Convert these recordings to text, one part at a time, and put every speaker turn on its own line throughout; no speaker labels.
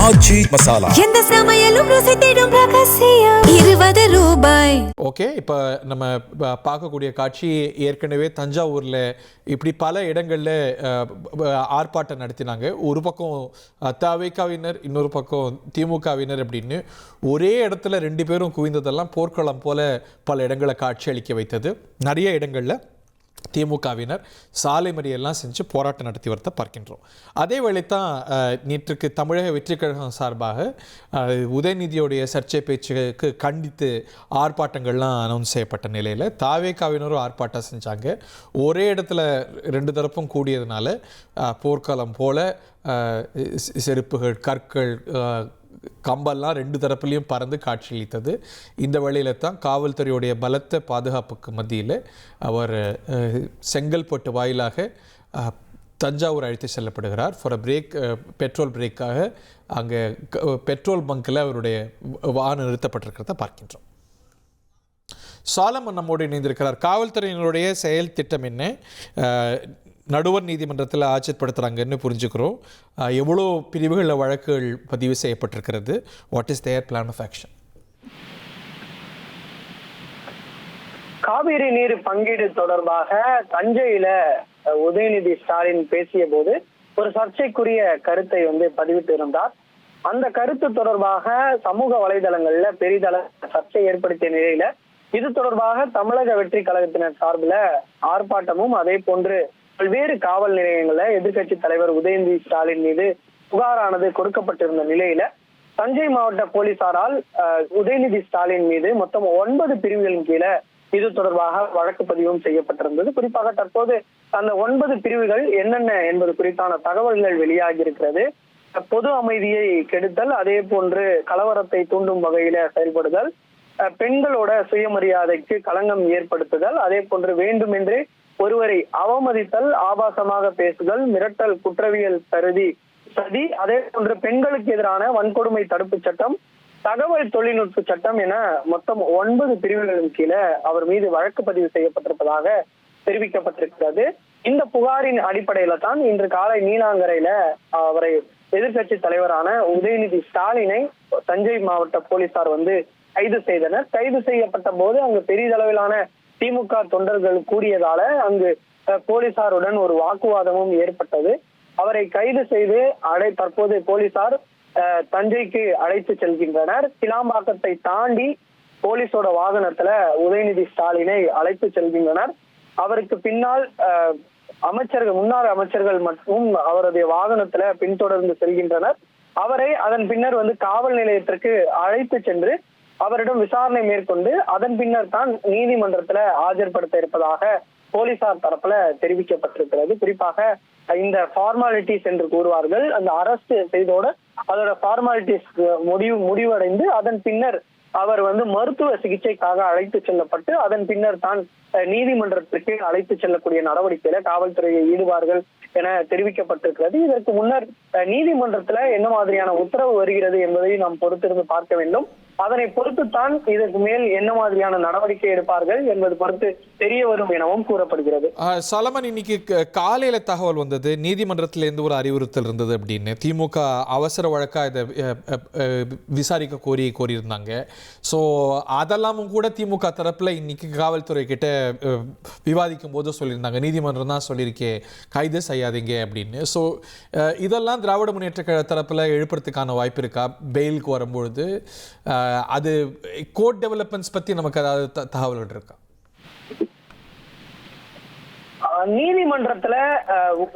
ஆச்சி மசாலா.
எந்த சமையலும் ருசி தேடும் ரகசியம். 20 ரூபாய்.
ஓகே, இப்போ நம்ம பார்க்கக்கூடிய காட்சி ஏற்கனவே தஞ்சாவூரில் இப்படி பல இடங்களில் ஆர்ப்பாட்டம் நடத்தினாங்க. ஒரு பக்கம் தவிகவினர், இன்னொரு பக்கம் திமுகவினர் அப்படின்னு ஒரே இடத்துல ரெண்டு பேரும் குவிந்ததெல்லாம் போர்க்களம் போல பல இடங்களை காட்சி அளிக்க வைத்தது. நிறைய இடங்களில் திமுகவினர் சாலை மறியெல்லாம் செஞ்சு போராட்டம் நடத்தி வரத பார்க்கின்றோம். அதே வேளை தான் நேற்றுக்கு தமிழக வெற்றிக் கழகம் சார்பாக உதயநிதியோடைய சர்ச்சை பேச்சுக்கு கண்டித்து ஆர்ப்பாட்டங்கள்லாம் அனௌன்ஸ் செய்யப்பட்ட நிலையில் தவிகவினரும் ஆர்ப்பாட்டம் செஞ்சாங்க. ஒரே இடத்துல ரெண்டு தரப்பும் கூடியதுனால போர்க்களம் போல செருப்புகள், கற்கள், கம்பெல்லாம் ரெண்டு தரப்புலையும் பறந்து காட்சியளித்தது. இந்த வழியில் தான் காவல்துறையுடைய பலத்த பாதுகாப்புக்கு மத்தியில் அவர் செங்கல்பட்டு வாயிலாக தஞ்சாவூர் அழைத்து செல்லப்படுகிறார். ஃபார் அ பிரேக், பெட்ரோல் பிரேக்காக அங்கே பெட்ரோல் பங்கில் அவருடைய வாகனம் நிறுத்தப்பட்டிருக்கிறத பார்க்கின்றோம். சாலமன் நம்மோடு இணைந்திருக்கிறார். காவல்துறையினருடைய செயல் திட்டம் என்ன, நடுவர் நீதிமன்றத்தில் ஆட்சிப்படுத்துகிறாங்கன்னு புரிஞ்சுக்கிறோம். எவ்வளோ பிரிவுகளில் வழக்குகள் பதிவு செய்யப்பட்டிருக்கிறது? What is their plan of action?
Kaveri நீர் பங்கீடு தொடர்பாக தஞ்சையில உதயநிதி ஸ்டாலின் பேசிய போது ஒரு சர்ச்சைக்குரிய கருத்தை பதிவிட்டு இருந்தார். அந்த கருத்து தொடர்பாக சமூக வலைதளங்கள்ல பெரிதள சர்ச்சை ஏற்படுத்திய நிலையில இது தொடர்பாக தமிழக வெற்றி கழகத்தினர் சார்பில் ஆர்ப்பாட்டமும் அதே போன்று பல்வேறு காவல் நிலையங்கள்ல எதிர்கட்சி தலைவர் உதயநிதி ஸ்டாலின் மீது புகாரானது கொடுக்கப்பட்டிருந்த நிலையில தஞ்சை மாவட்ட போலீசாரால் உதயநிதி ஸ்டாலின் மீது மொத்தம் 9 பிரிவுகளின் கீழே இது தொடர்பாக வழக்கு பதிவும் செய்யப்பட்டிருந்தது. குறிப்பாக தற்போது அந்த 9 பிரிவுகள் என்னென்ன என்பது குறித்தான தகவல்கள் வெளியாகி இருக்கிறது. பொது அமைதியை கெடுத்தல், அதே போன்று கலவரத்தை தூண்டும் வகையில செயல்படுதல், பெண்களோட சுயமரியாதைக்கு களங்கம் ஏற்படுத்துதல், அதே போன்று வேண்டுமென்றே ஒருவரை அவமதித்தல், ஆபாசமாக பேசுதல், மிரட்டல், குற்றவியல் சதி, அதே போன்று பெண்களுக்கு எதிரான வன்கொடுமை தடுப்பு சட்டம், தகவல் தொழில்நுட்ப சட்டம் என மொத்தம் 9 பிரிவுகளின் கீழே அவர் மீது வழக்கு பதிவு செய்யப்பட்டிருப்பதாக தெரிவிக்கப்பட்டிருக்கிறது. இந்த புகாரின் அடிப்படையில தான் இன்று காலை நீலாங்கரையில அவரை எதிர்கட்சி தலைவரான உதயநிதி ஸ்டாலினை தஞ்சை மாவட்ட போலீசார் கைது செய்தனர். கைது செய்யப்பட்ட போது அங்கு பெரிதளவிலான திமுக தொண்டர்கள் கூடியதால அங்கு போலீசாருடன் ஒரு வாக்குவாதமும் ஏற்பட்டது. அவரை கைது செய்து தற்போது போலீசார் தஞ்சைக்கு அழைத்து செல்கின்றனர். கிளாம்பாக்கத்தை தாண்டி போலீஸோட வாகனத்துல உதயநிதி ஸ்டாலினை அழைத்து செல்கின்றனர். அவருக்கு பின்னால் முன்னாள் அமைச்சர்கள் மற்றும் அவருடைய வாகனத்துல பின்தொடர்ந்து செல்கின்றனர். அவரை அதன் பின்னர் காவல் நிலையத்திற்கு அழைத்து சென்று அவரிடம் விசாரணை மேற்கொண்டு அதன் பின்னர் தான் நீதிமன்றத்துல ஆஜர்படுத்த இருப்பதாக போலீசார் தரப்புல தெரிவிக்கப்பட்டிருக்கிறது. குறிப்பாக இந்த ஃபார்மாலிட்டிஸ் என்று கூறுவார்கள், அந்த அரெஸ்ட் செய்தோட அதோட ஃபார்மாலிட்டிஸ் முடிவடைந்து அதன் பின்னர் அவர் மருத்துவ சிகிச்சைக்காக அழைத்து செல்லப்பட்டு அதன் பின்னர் தான் நீதிமன்றத்திற்கு அழைத்து செல்லக்கூடிய நடவடிக்கையில காவல்துறையை ஈடுபார்கள் என தெரிவிக்கப்பட்டிருக்கிறது. இதற்கு முன்னர் நீதிமன்றத்துல என்ன மாதிரியான உத்தரவு வருகிறது என்பதை நாம் பொறுத்திருந்து பார்க்க வேண்டும். அதனை பொறுத்துத்தான் இதற்கு மேல் என்ன மாதிரியான நடவடிக்கை எடுப்பார்கள் என்பது பொறுத்து தெரிய வரும் எனவும் கூறப்படுகிறது.
சலமன், இன்னைக்கு காலையில தகவல் வந்தது, நீதிமன்றத்திலிருந்து ஒரு அறிவுறுத்தல் இருந்தது அப்படின்னு. திமுக அவசர வழக்கா இதை விசாரிக்க கோரியிருந்தாங்க. ஸோ அதெல்லாமும் கூட திமுக தரப்புல இன்னைக்கு காவல்துறை கிட்ட விவாதிக்கும் போது சொல்லியிருந்தாங்க, நீதிமன்றம் தான் சொல்லியிருக்கே கைது செய்யாதீங்க அப்படின்னு. ஸோ இதெல்லாம் திராவிட முன்னேற்ற கழக தரப்புல எழுப்புறதுக்கான வாய்ப்பு இருக்கா பெயிலுக்கு வரும்பொழுது? அது கோர்ட் டெவலப்மெண்ட்ஸ் பத்தி நமக்கு ஏதாவது தகவல்கள் இருக்கா?
நீதிமன்றத்துல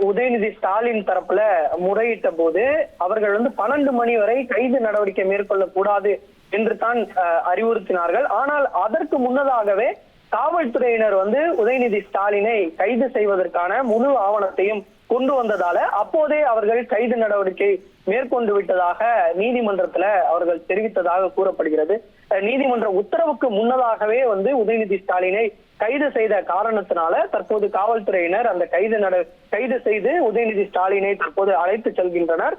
உதயநிதி ஸ்டாலின் தரப்புல முறையிட்ட போது அவர்கள் 12 மணி வரை கைது நடவடிக்கை மேற்கொள்ள கூடாது என்று தான் அறிவுறுத்தினார்கள். ஆனால் அதற்கு முன்னதாகவே காவல்துறையினர் உதயநிதி ஸ்டாலினை கைது செய்வதற்கான முழு ஆவணத்தையும் கொண்டு வந்ததால அப்போதே அவர்கள் கைது நடவடிக்கை மேற்கொண்டு விட்டதாக நீதிமன்றத்துல அவர்கள் தெரிவித்ததாக கூறப்படுகிறது. நீதிமன்ற உத்தரவுக்கு முன்னதாகவே உதயநிதி ஸ்டாலினை கைது செய்த காரணத்தினால தற்போது காவல்துறையினர் அந்த கைது செய்து உதயநிதி ஸ்டாலினை தற்போது அழைத்து செல்கின்றனர்.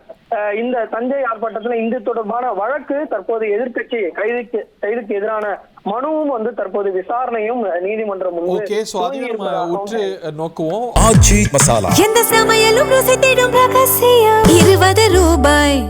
இந்த தஞ்சை ஆர்ப்பாட்டத்துல இது தொடர்பான வழக்கு தற்போது எதிர்கட்சி கைதுக்கு எதிரான மனுவும் தற்போது விசாரணையும் நீதிமன்றம்
நோக்குவோம்.
ஆச்சி மசாலா.
எந்த சமையலும் ருசி தேடும் ரகசியம். 20 ரூபாய்.